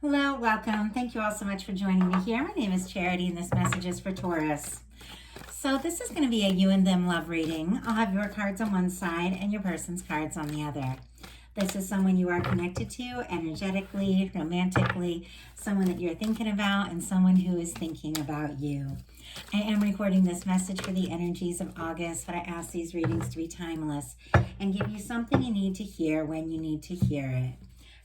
Hello, welcome. Thank you all so much for joining me here. My name is Charity and this message is for Taurus. So this is going to be a you and them love reading. I'll have your cards on one side and your person's cards on the other. This is someone you are connected to energetically, romantically, someone that you're thinking about, and someone who is thinking about you. I am recording this message for the energies of August, but I ask these readings to be timeless and give you something you need to hear when you need to hear it.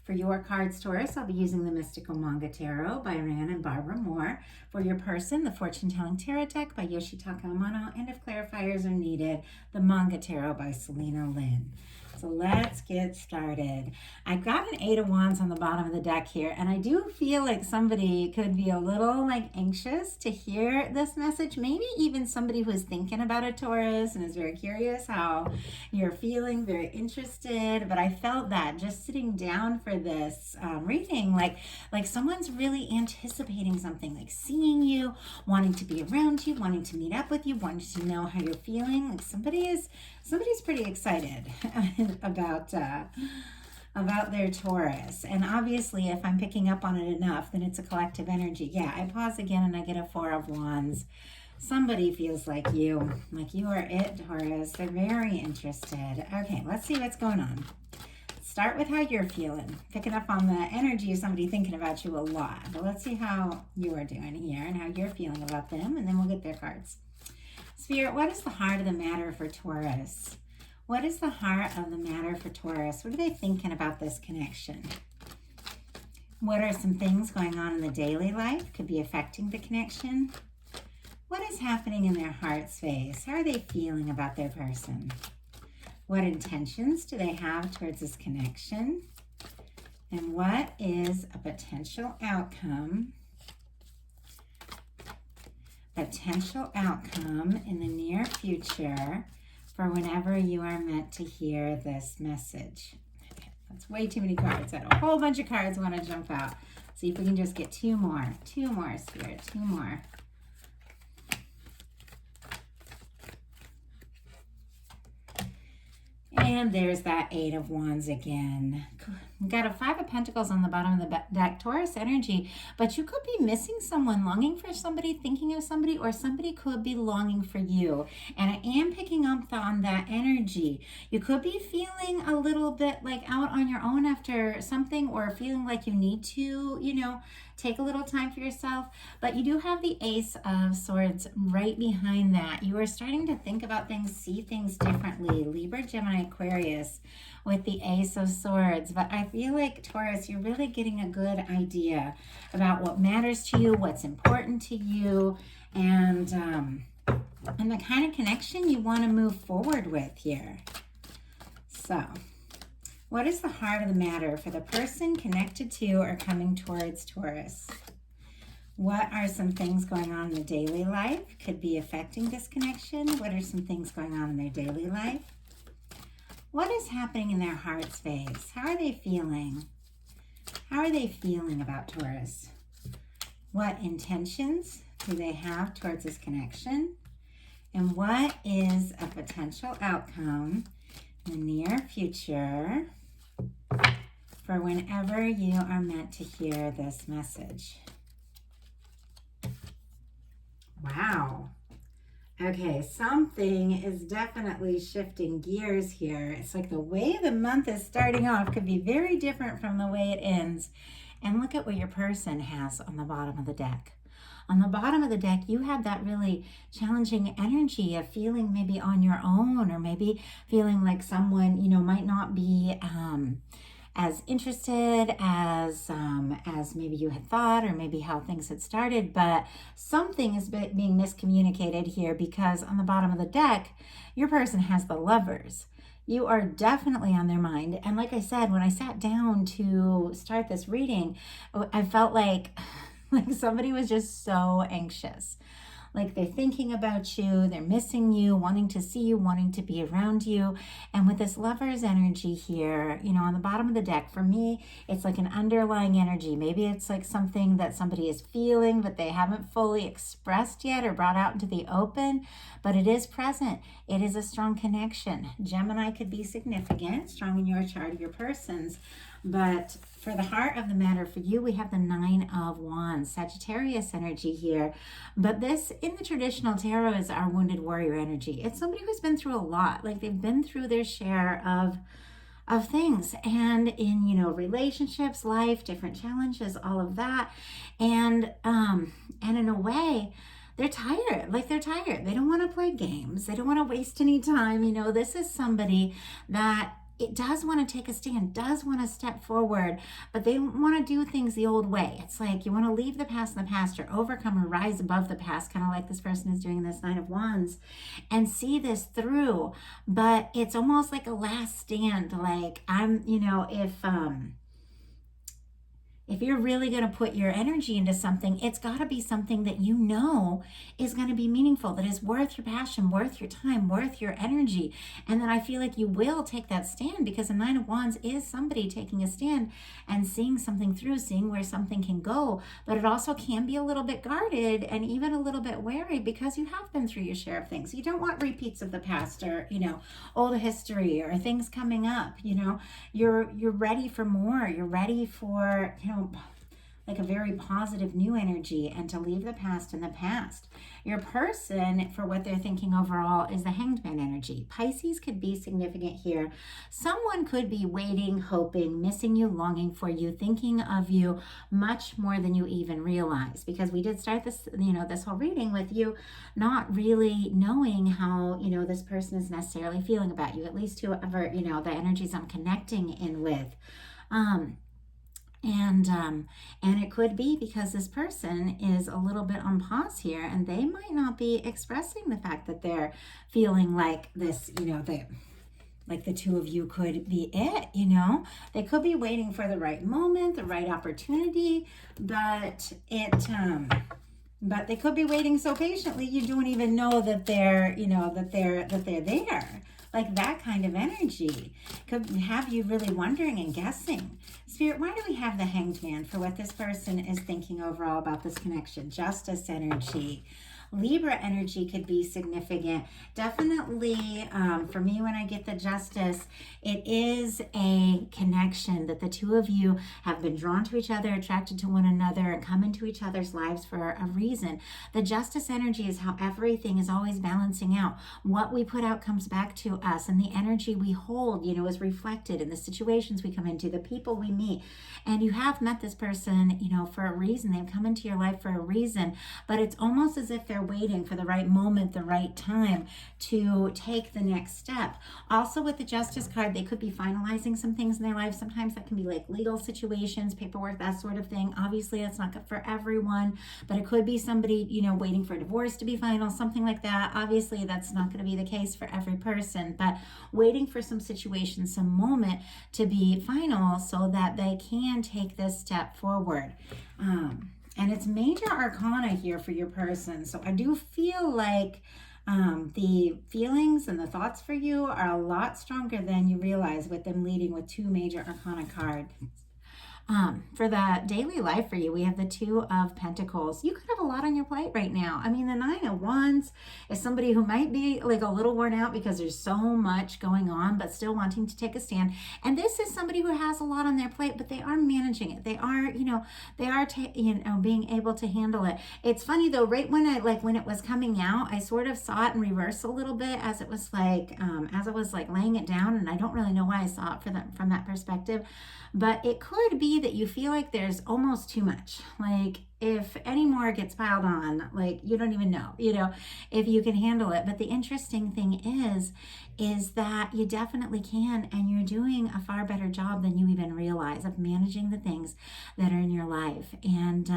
For your cards, Taurus, I'll be using the Mystical Manga Tarot by Ran and Barbara Moore. For your person, the Fortune Telling Tarot Deck by Yoshitaka Amano. And if clarifiers are needed, the Manga Tarot by Selena Lynn. So let's get started. I've got an 8 of Wands on the bottom of the deck here, and I do feel like somebody could be a little anxious to hear this message. Maybe even somebody who is thinking about a Taurus and is very curious how you're feeling, very interested. But I felt that just sitting down for this reading, like someone's really anticipating something, like seeing you, wanting to be around you, wanting to meet up with you, wanting to know how you're feeling. Like somebody's pretty excited about their Taurus. And obviously, if I'm picking up on it enough, then it's a collective energy. Yeah, I pause again and I get a 4 of Wands. Somebody feels like you are it, Taurus. They're very interested. Okay, let's see what's going on. Start with how you're feeling. Picking up on the energy of somebody thinking about you a lot. But let's see how you are doing here and how you're feeling about them, and then we'll get their cards. Spirit, what is the heart of the matter for Taurus? What is the heart of the matter for Taurus? What are they thinking about this connection? What are some things going on in the daily life? Could be affecting the connection. What is happening in their heart space? How are they feeling about their person? What intentions do they have towards this connection? And what is a potential outcome? Potential outcome in the near future for whenever you are meant to hear this message. Okay, that's way too many cards. I had a whole bunch of cards want to jump out. See if we can just get two more, Spirit, two more. And there's that 8 of Wands again. We've got a 5 of Pentacles on the bottom of the deck, Taurus energy, but you could be missing someone, longing for somebody, thinking of somebody, or somebody could be longing for you. And I am picking up on that energy. You could be feeling a little bit like out on your own after something, or feeling like you need to, take a little time for yourself. But you do have the Ace of Swords right behind that. You are starting to think about things, see things differently. Libra, Gemini, Aquarius with the Ace of Swords. But I feel like, Taurus, you're really getting a good idea about what matters to you, what's important to you, and the kind of connection you want to move forward with here. So, what is the heart of the matter for the person connected to or coming towards Taurus? What are some things going on in the daily life? Could be affecting this connection. What are some things going on in their daily life? What is happening in their heart space? How are they feeling? How are they feeling about Taurus? What intentions do they have towards this connection? And what is a potential outcome in the near future for whenever you are meant to hear this message? Wow. Okay, something is definitely shifting gears here. It's like the way the month is starting off could be very different from the way it ends. And look at what your person has on the bottom of the deck. On the bottom of the deck, you have that really challenging energy of feeling maybe on your own, or maybe feeling like someone, might not be as interested as maybe you had thought, or maybe how things had started. But something is being miscommunicated here, because on the bottom of the deck, your person has the Lovers. You are definitely on their mind. And like I said, when I sat down to start this reading, I felt like somebody was just so anxious. Like they're thinking about you, they're missing you, wanting to see you, wanting to be around you. And with this Lover's energy here, on the bottom of the deck, for me, it's like an underlying energy. Maybe it's like something that somebody is feeling, but they haven't fully expressed yet or brought out into the open, but it is present. It is a strong connection. Gemini could be significant, strong in your chart, your person's. But for the heart of the matter for you, we have the Nine of Wands, Sagittarius energy here. But this, in the traditional tarot, is our wounded warrior energy. It's somebody who's been through a lot. Like they've been through their share of things, and in, you know, relationships, life, different challenges, all of that. And in a way, they're tired. Like they're tired. They don't want to play games. They don't want to waste any time. You know, this is somebody that it does want to take a stand, does want to step forward, but they want to do things the old way. It's like you want to leave the past in the past, or overcome or rise above the past, kind of like this person is doing in this Nine of Wands, and see this through. But it's almost like a last stand. Like if you're really going to put your energy into something, it's got to be something that you know is going to be meaningful, that is worth your passion, worth your time, worth your energy. And then I feel like you will take that stand, because the Nine of Wands is somebody taking a stand and seeing something through, seeing where something can go. But it also can be a little bit guarded and even a little bit wary, because you have been through your share of things. You don't want repeats of the past, or, you know, old history or things coming up. You know, you're ready for more. You're ready for, you know, like a very positive new energy, and to leave the past in the past. Your person, for what they're thinking overall, is the Hanged Man energy. Pisces could be significant here. Someone could be waiting, hoping, missing you, longing for you, thinking of you much more than you even realize, because we did start this, you know, this whole reading with you not really knowing how, you know, this person is necessarily feeling about you, at least whoever, you know, the energies I'm connecting in with. And it could be because this person is a little bit on pause here, and they might not be expressing the fact that they're feeling like this, you know, like the two of you could be it, you know. They could be waiting for the right moment, the right opportunity, but they could be waiting so patiently you don't even know that they're, you know, that they're there. Like that kind of energy could have you really wondering and guessing. Spirit, why do we have the Hanged Man for what this person is thinking overall about this connection? Justice energy. Libra energy could be significant. Definitely, for me, when I get the Justice, it is a connection that the two of you have been drawn to each other, attracted to one another, and come into each other's lives for a reason. The Justice energy is how everything is always balancing out. What we put out comes back to us, and the energy we hold, you know, is reflected in the situations we come into, the people we meet. And you have met this person, you know, for a reason. They've come into your life for a reason, but it's almost as if they're waiting for the right moment, the right time to take the next step. Also, with the Justice card, they could be finalizing some things in their life. Sometimes that can be like legal situations, paperwork, that sort of thing. Obviously, that's not good for everyone, but it could be somebody, you know, waiting for a divorce to be final, something like that. Obviously, that's not going to be the case for every person, but waiting for some situation, some moment to be final so that they can take this step forward. And it's major arcana here for your person. So I do feel like the feelings and the thoughts for you are a lot stronger than you realize, with them leading with two major arcana cards. For the daily life for you, we have the Two of Pentacles. You could have a lot on your plate right now. I mean, the Nine of Wands is somebody who might be like a little worn out because there's so much going on, but still wanting to take a stand. And this is somebody who has a lot on their plate, but they are managing it. They are, you know, being able to handle it. It's funny though, right when when it was coming out, I sort of saw it in reverse a little bit as it was like, as I was like laying it down, and I don't really know why I saw it from that perspective. But it could be that you feel like there's almost too much. Like if any more gets piled on, like you don't even know, you know, if you can handle it. But the interesting thing is that you definitely can, and you're doing a far better job than you even realize of managing the things that are in your life. And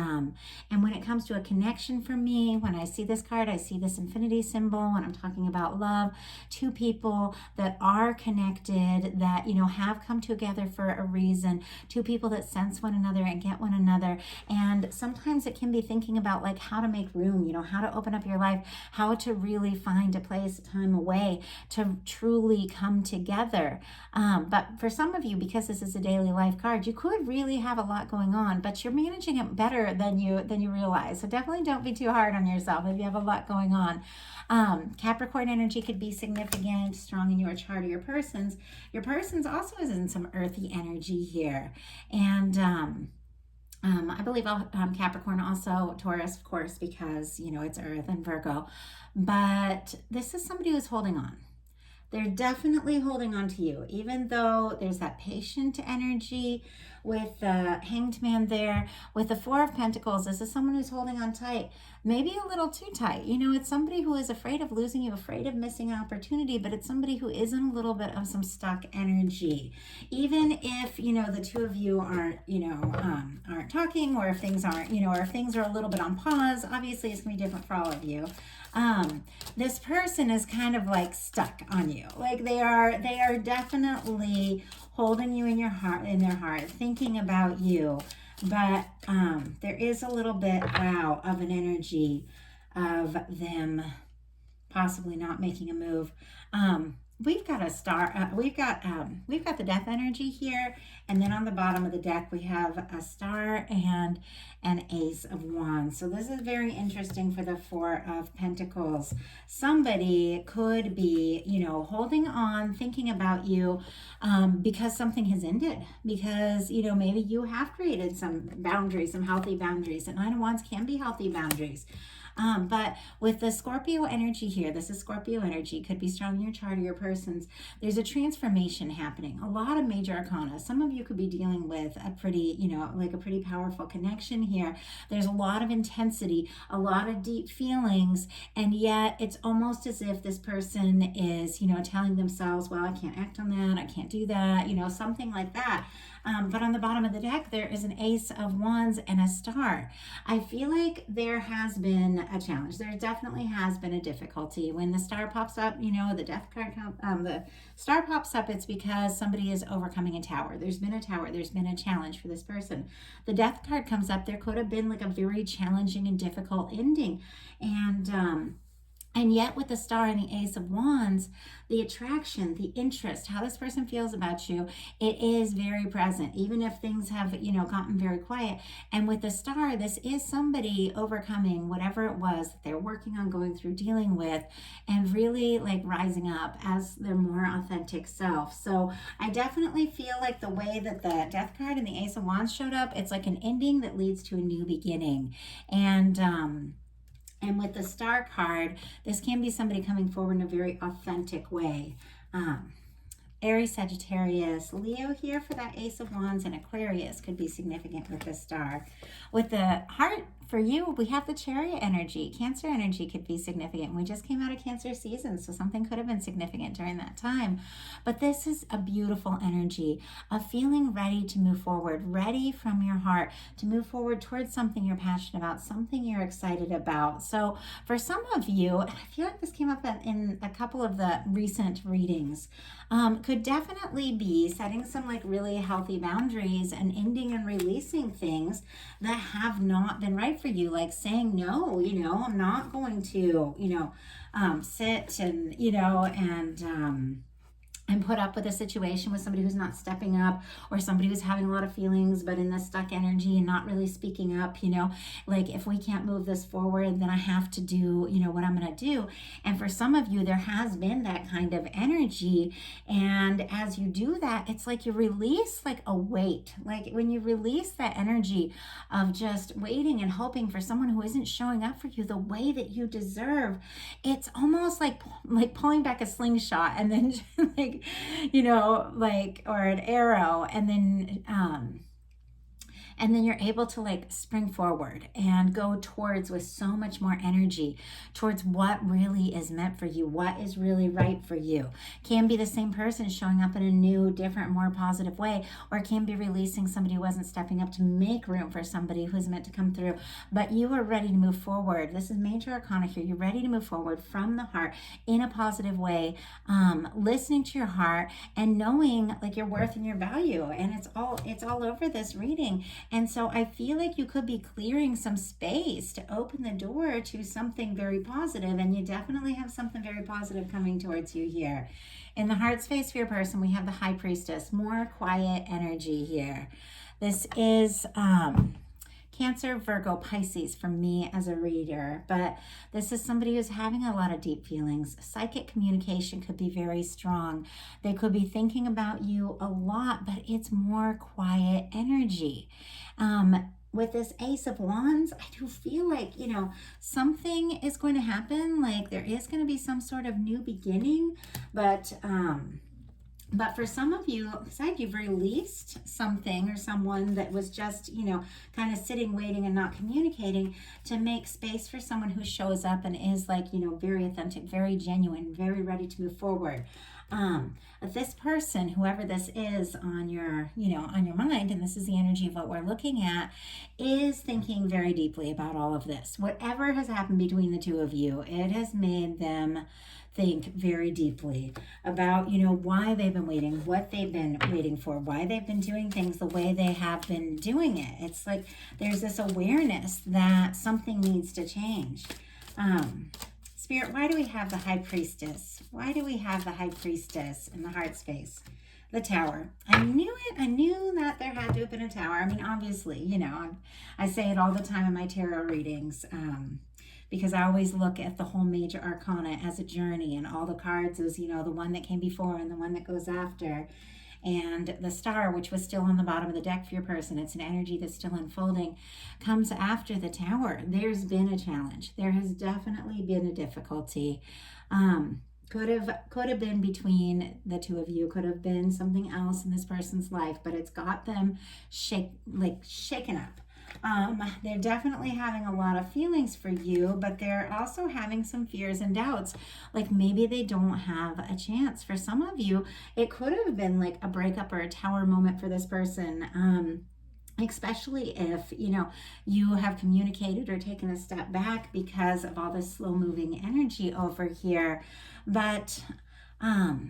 when it comes to a connection for me, when I see this card, I see this infinity symbol. When I'm talking about love, two people that are connected, that, you know, have come together for a reason, two people that sense one another and get one another. And sometimes sometimes it can be thinking about like how to make room, how to open up your life, how to really find a place, a time, a way to truly come together. But for some of you, because this is a daily life card, you could really have a lot going on, but you're managing it better than you realize. So definitely don't be too hard on yourself if you have a lot going on. Capricorn energy could be significant, strong in your chart or your person's. Your person's also is in some earthy energy here. And I believe Capricorn, also Taurus, of course, because, it's Earth and Virgo. But this is somebody who's holding on. They're definitely holding on to you, even though there's that patient energy with the Hanged Man there. With the Four of Pentacles, this is someone who's holding on tight, maybe a little too tight. It's somebody who is afraid of losing you, afraid of missing an opportunity, but it's somebody who is in a little bit of some stuck energy. Even if, the two of you aren't, aren't talking, or if things aren't, or if things are a little bit on pause, obviously it's going to be different for all of you. This person is kind of like stuck on you. Like they are definitely holding you in their heart, thinking about you. But there is a little bit, of an energy of them possibly not making a move. We've got a star. We've got the death energy here, and then on the bottom of the deck we have a star and an Ace of Wands. So this is very interesting for the Four of Pentacles. Somebody could be, holding on, thinking about you, because something has ended. Because maybe you have created some boundaries, some healthy boundaries. And Nine of Wands can be healthy boundaries. But with the Scorpio energy here, this is Scorpio energy, could be strong in your chart or your person's. There's a transformation happening, a lot of major arcana. Some of you could be dealing with a pretty, like a pretty powerful connection here. There's a lot of intensity, a lot of deep feelings, and yet it's almost as if this person is, telling themselves, well, I can't act on that, I can't do that, something like that. But on the bottom of the deck, there is an Ace of Wands and a star. I feel like there has been a challenge. There definitely has been a difficulty. When the star pops up, the death card, the star pops up, it's because somebody is overcoming a tower. There's been a tower. There's been a challenge for this person. The death card comes up. There could have been like a very challenging and difficult ending. And yet with the star and the Ace of Wands, the attraction, the interest, how this person feels about you, it is very present, even if things have, gotten very quiet. And with the star, this is somebody overcoming whatever it was that they're working on, going through, dealing with, and really like rising up as their more authentic self. So I definitely feel like the way that the Death card and the Ace of Wands showed up, it's like an ending that leads to a new beginning. And with the star card, this can be somebody coming forward in a very authentic way. Aries, Sagittarius, Leo here for that Ace of Wands, and Aquarius could be significant with the star. With the heart, for you, we have the Chariot energy. Cancer energy could be significant. We just came out of Cancer season, so something could have been significant during that time. But this is a beautiful energy of feeling ready to move forward, ready from your heart to move forward towards something you're passionate about, something you're excited about. So for some of you, I feel like this came up in a couple of the recent readings, could definitely be setting some like really healthy boundaries and ending and releasing things that have not been right for you, like saying no, I'm not going to, sit and put up with a situation with somebody who's not stepping up, or somebody who's having a lot of feelings but in this stuck energy and not really speaking up. Like if we can't move this forward, then I have to do what I'm going to do. And for some of you, there has been that kind of energy, and as you do that, it's like you release like a weight. Like when you release that energy of just waiting and hoping for someone who isn't showing up for you the way that you deserve, it's almost like pulling back a slingshot and then or an arrow, and then you're able to like spring forward and go towards with so much more energy towards what really is meant for you, what is really right for you. Can be the same person showing up in a new, different, more positive way, or it can be releasing somebody who wasn't stepping up to make room for somebody who's meant to come through. But you are ready to move forward. This is major arcana here. You're ready to move forward from the heart in a positive way, listening to your heart and knowing like your worth and your value. And it's all over this reading. And so I feel like you could be clearing some space to open the door to something very positive, and you definitely have something very positive coming towards you here. In the heart space for your person, we have the High Priestess, more quiet energy here. This is Cancer, Virgo, Pisces for me as a reader, but this is somebody who's having a lot of deep feelings. Psychic communication could be very strong. They could be thinking about you a lot, but it's more quiet energy. With this Ace of Wands, I do feel like, something is going to happen. Like there is going to be some sort of new beginning, but for some of you, it's like you've released something or someone that was just, kind of sitting, waiting, and not communicating, to make space for someone who shows up and is like, very authentic, very genuine, very ready to move forward. This person, whoever this is on your mind, and this is the energy of what we're looking at, is thinking very deeply about all of this. Whatever has happened between the two of you, it has made them think very deeply about, why they've been waiting, what they've been waiting for, why they've been doing things the way they have been doing it. It's like there's this awareness that something needs to change. Spirit, why do we have the High Priestess? Why do we have the High Priestess in the heart space? The Tower. I knew it. I knew that there had to have been a tower. I mean, obviously, I say it all the time in my tarot readings, because I always look at the whole major arcana as a journey, and all the cards is, the one that came before and the one that goes after. And the Star, which was still on the bottom of the deck for your person, it's an energy that's still unfolding, comes after the Tower. There's been a challenge. There has definitely been a difficulty. Could have been between the two of you, could have been something else in this person's life, but it's got them shaken up. They're definitely having a lot of feelings for you, but they're also having some fears and doubts. Like maybe they don't have a chance. For some of you, it could have been like a breakup or a tower moment for this person. Especially if, you have communicated or taken a step back because of all this slow moving energy over here. But I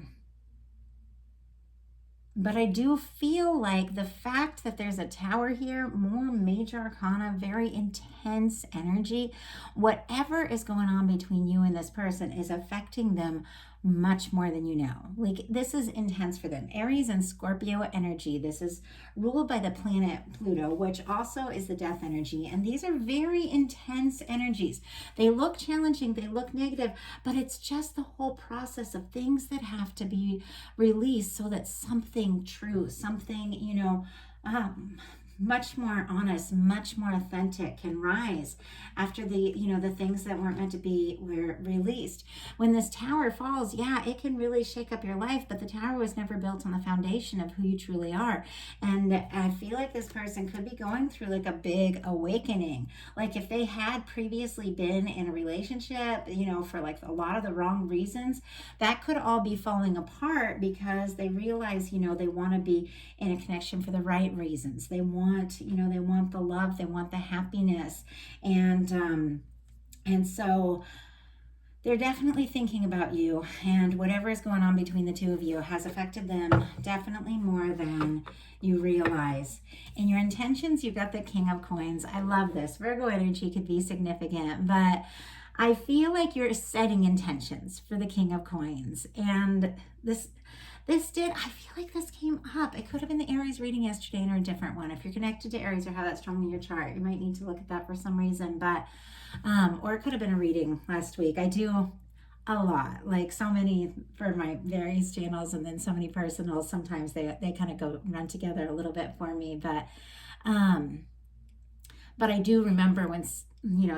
do feel like the fact that there's a Tower here, more major arcana, very intense energy, whatever is going on between you and this person is affecting them much more than you know. Like this is intense for them. Aries and Scorpio energy. This is ruled by the planet Pluto, which also is the death energy. And these are very intense energies. They look challenging, they look negative, but it's just the whole process of things that have to be released so that something true, something, much more honest, much more authentic can rise after the things that weren't meant to be were released. When this Tower falls, yeah, it can really shake up your life, but the Tower was never built on the foundation of who you truly are. And I feel like this person could be going through like a big awakening. Like if they had previously been in a relationship, for like a lot of the wrong reasons, that could all be falling apart because they realize, they want to be in a connection for the right reasons. They want the love, they want the happiness. And so they're definitely thinking about you, and whatever is going on between the two of you has affected them definitely more than you realize. In your intentions, you've got the King of Coins. I love this. Virgo energy could be significant, but I feel like you're setting intentions for the King of Coins. And I feel like this came up. It could have been the Aries reading yesterday or a different one. If you're connected to Aries or have that strong in your chart, you might need to look at that for some reason. But, or it could have been a reading last week. I do a lot, like so many for my various channels and then so many personals. Sometimes they kind of run together a little bit for me. But I do remember when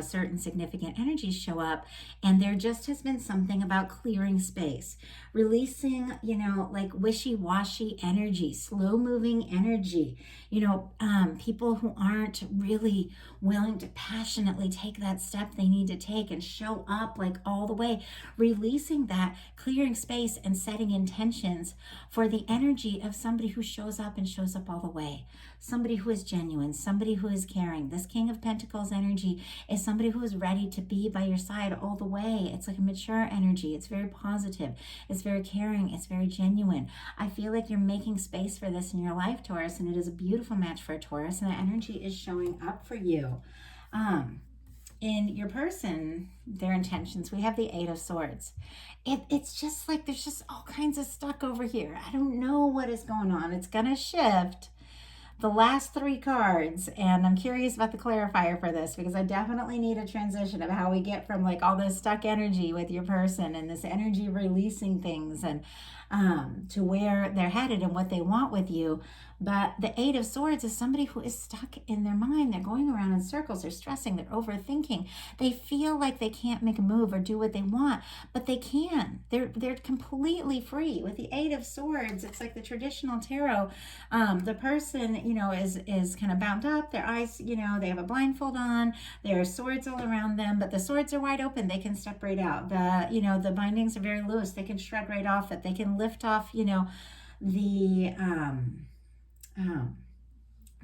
certain significant energies show up, and there just has been something about clearing space, releasing, like wishy-washy energy, slow-moving energy, people who aren't really willing to passionately take that step they need to take and show up like all the way, releasing that, clearing space and setting intentions for the energy of somebody who shows up and shows up all the way. somebody who is genuine, somebody who is caring. This King of Pentacles energy is somebody who is ready to be by your side all the way. It's like a mature energy. It's very positive. It's very caring. It's very genuine. I feel like you're making space for this in your life, Taurus, and it is a beautiful match for a Taurus, and the energy is showing up for you. In your person, their intentions, we have the Eight of Swords. It's just like there's just all kinds of stuck over here. I don't know what is going on. It's going to shift the last three cards, and I'm curious about the clarifier for this because I definitely need a transition of how we get from like all this stuck energy with your person and this energy releasing things and to where they're headed and what they want with you. But the Eight of Swords is somebody who is stuck in their mind. They're going around in circles. They're stressing. They're overthinking. They feel like they can't make a move or do what they want, but they can. They're completely free. With the Eight of Swords, it's like the traditional tarot. The person, is kind of bound up. Their eyes, they have a blindfold on. There are swords all around them, but the swords are wide open. They can step right out. The bindings are very loose. They can shrug right off it. They can lift off,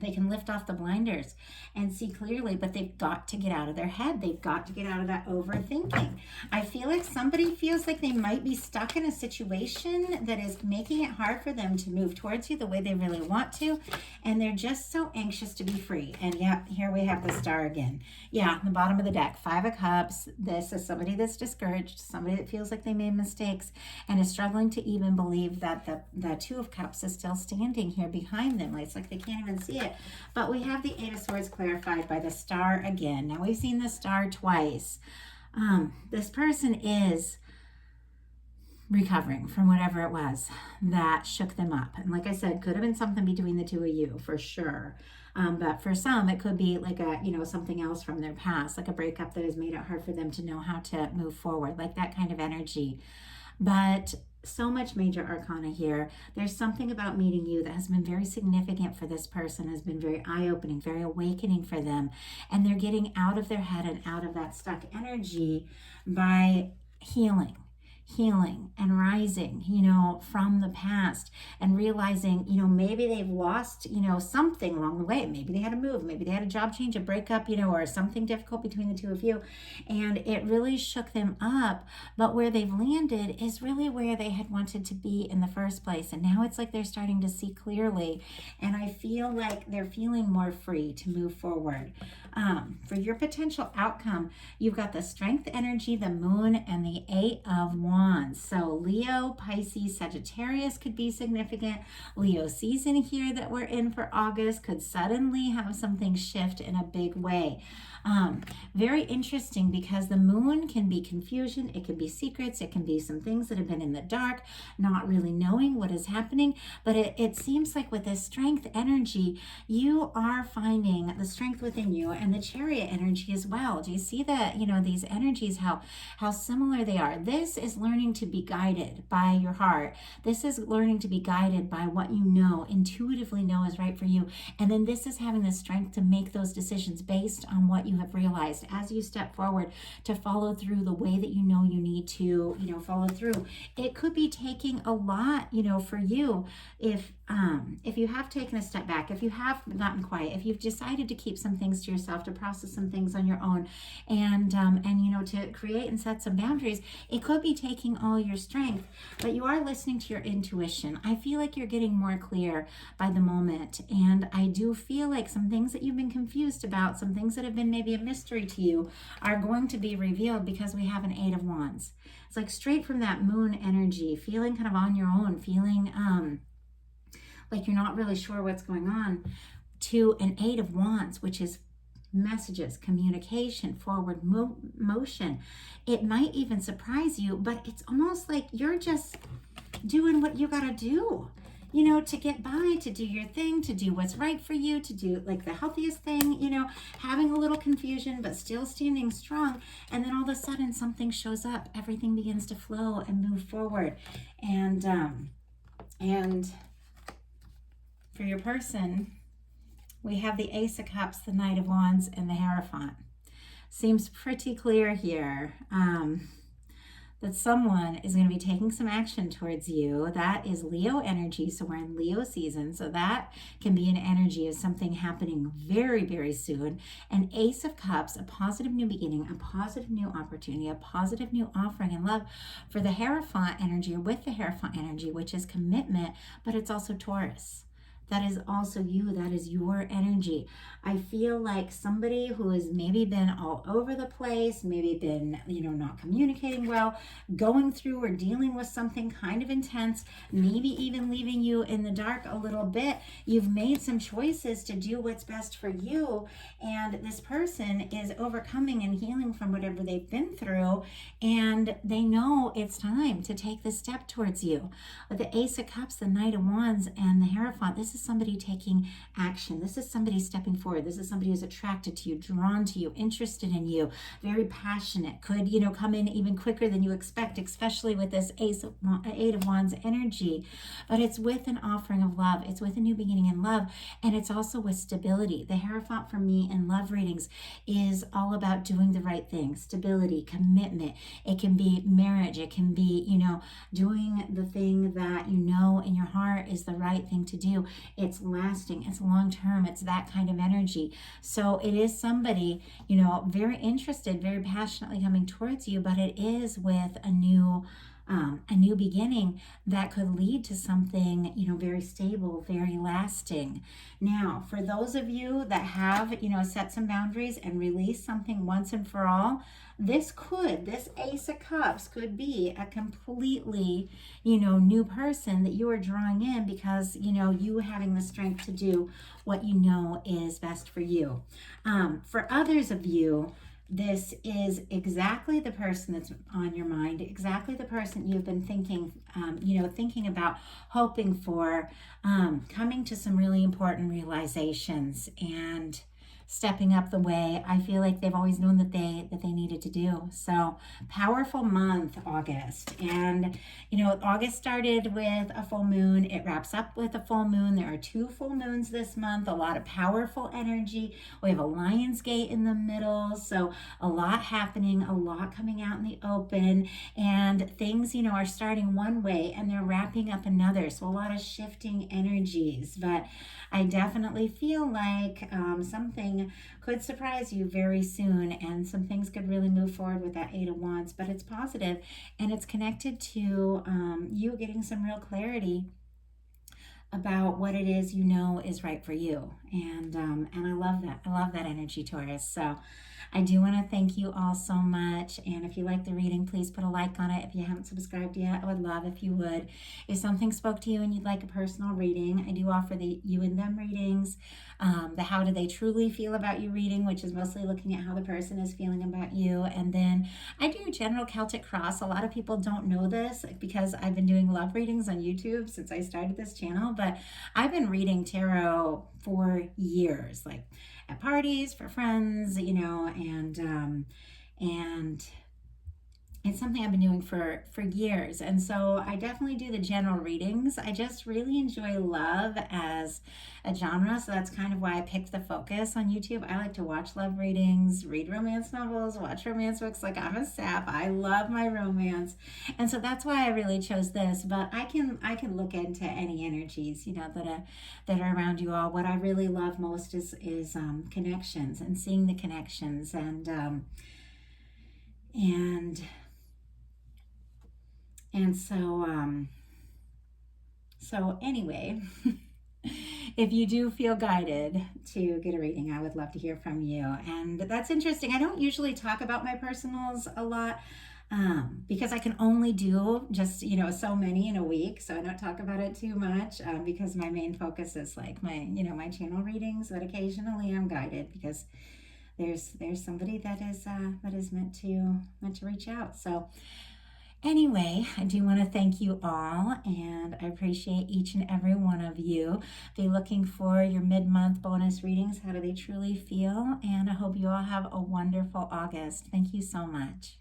they can lift off the blinders and see clearly, but they've got to get out of their head. They've got to get out of that overthinking. I feel like somebody feels like they might be stuck in a situation that is making it hard for them to move towards you the way they really want to, and they're just so anxious to be free. And yeah, here we have the Star again. Yeah, the bottom of the deck, Five of Cups. This is somebody that's discouraged, somebody that feels like they made mistakes and is struggling to even believe that the Two of Cups is still standing here behind them. It's like they can't even see it. But we have the Eight of Swords clarified by the Star again. Now we've seen the Star twice. This person is recovering from whatever it was that shook them up. And like I said, could have been something between the two of you for sure. But for some, it could be like something else from their past, like a breakup that has made it hard for them to know how to move forward, like that kind of energy. But so much major arcana here. There's something about meeting you that has been very significant for this person, has been very eye-opening, very awakening for them. And they're getting out of their head and out of that stuck energy by healing and rising, from the past and realizing, maybe they've lost, something along the way. Maybe they had a move, maybe they had a job change, a breakup, or something difficult between the two of you. And it really shook them up. But where they've landed is really where they had wanted to be in the first place. And now it's like they're starting to see clearly. And I feel like they're feeling more free to move forward. For your potential outcome, you've got the Strength energy, the Moon, and the Eight of Wands. So Leo, Pisces, Sagittarius could be significant. Leo season here that we're in for August could suddenly have something shift in a big way. Very interesting because the Moon can be confusion, it can be secrets, it can be some things that have been in the dark, not really knowing what is happening. But it seems like with this Strength energy, you are finding the strength within you, and the Chariot energy as well. Do you see that, these energies, how similar they are? This is learning to be guided by your heart. This is learning to be guided by what you intuitively know is right for you. And then this is having the strength to make those decisions based on what you have realized as you step forward to follow through the way that you need to, follow through. It could be taking a lot, for you if you have taken a step back, if you have gotten quiet, if you've decided to keep some things to yourself, to process some things on your own, and to create and set some boundaries, it could be taking all your strength, but you are listening to your intuition. I feel like you're getting more clear by the moment, and I do feel like some things that you've been confused about, some things that have been maybe a mystery to you, are going to be revealed because we have an Eight of Wands. It's like straight from that Moon energy, feeling kind of on your own, feeling like you're not really sure what's going on, to an Eight of Wands, which is messages, communication, forward motion. It might even surprise you, but it's almost like you're just doing what you gotta do, to get by, to do your thing, to do what's right for you, to do like the healthiest thing, having a little confusion, but still standing strong. And then all of a sudden something shows up, everything begins to flow and move forward. And for your person, we have the Ace of Cups, the Knight of Wands, and the Hierophant. Seems pretty clear here. that someone is going to be taking some action towards you. That is Leo energy. So we're in Leo season. So that can be an energy of something happening very, very soon. An Ace of Cups, a positive new beginning, a positive new opportunity, a positive new offering in love for the Hierophant energy, or with the Hierophant energy, which is commitment, but it's also Taurus. That is also you. That is your energy. I feel like somebody who has maybe been all over the place, maybe been, not communicating well, going through or dealing with something kind of intense, maybe even leaving you in the dark a little bit. You've made some choices to do what's best for you. And this person is overcoming and healing from whatever they've been through. And they know it's time to take the step towards you. With the Ace of Cups, the Knight of Wands, and the Hierophant, this is somebody taking action. This is somebody stepping forward. This is somebody who's attracted to you, drawn to you, interested in you, very passionate, could, come in even quicker than you expect, especially with this Eight of Wands energy. But it's with an offering of love. It's with a new beginning in love. And it's also with stability. The Hierophant for me in love readings is all about doing the right thing, stability, commitment. It can be marriage. It can be, doing the thing that in your heart is the right thing to do. It's lasting, it's long term, it's that kind of energy. So it is somebody, very interested, very passionately coming towards you, but it is with a new beginning that could lead to something, very stable, very lasting. Now, for those of you that have, set some boundaries and released something once and for all, this Ace of Cups could be a completely, new person that you are drawing in because, you having the strength to do what is best for you. For others of you, this is exactly the person that's on your mind, exactly the person you've been thinking, thinking about, hoping for, coming to some really important realizations and stepping up the way I feel like they've always known that they needed to do. So powerful month, August. And, August started with a full moon. It wraps up with a full moon. There are 2 full moons this month, a lot of powerful energy. We have a Lion's Gate in the middle. So a lot happening, a lot coming out in the open, and things, are starting one way and they're wrapping up another. So a lot of shifting energies, but I definitely feel like something could surprise you very soon, and some things could really move forward with that Eight of Wands, but it's positive and it's connected to you getting some real clarity about what it is is right for you. And I love that. I love that energy, Taurus. So I do want to thank you all so much. And if you like the reading, please put a like on it. If you haven't subscribed yet, I would love if you would. If something spoke to you and you'd like a personal reading, I do offer the you and them readings, the how do they truly feel about you reading, which is mostly looking at how the person is feeling about you. And then I do general Celtic cross. A lot of people don't know this because I've been doing love readings on YouTube since I started this channel, but I've been reading tarot for years, like at parties for friends, and it's something I've been doing for years. And so I definitely do the general readings. I just really enjoy love as a genre. So that's kind of why I picked the focus on YouTube. I like to watch love readings, read romance novels, watch romance books. Like, I'm a sap. I love my romance. And so that's why I really chose this. But I can look into any energies, that are around you all. What I really love most is connections and seeing the connections and so anyway, if you do feel guided to get a reading, I would love to hear from you. And that's interesting. I don't usually talk about my personals a lot because I can only do just, so many in a week. So I don't talk about it too much because my main focus is like my channel readings. But occasionally I'm guided because there's somebody that is meant to reach out. So anyway, I do want to thank you all, and I appreciate each and every one of you. Be looking for your mid-month bonus readings. How do they truly feel? And I hope you all have a wonderful August. Thank you so much.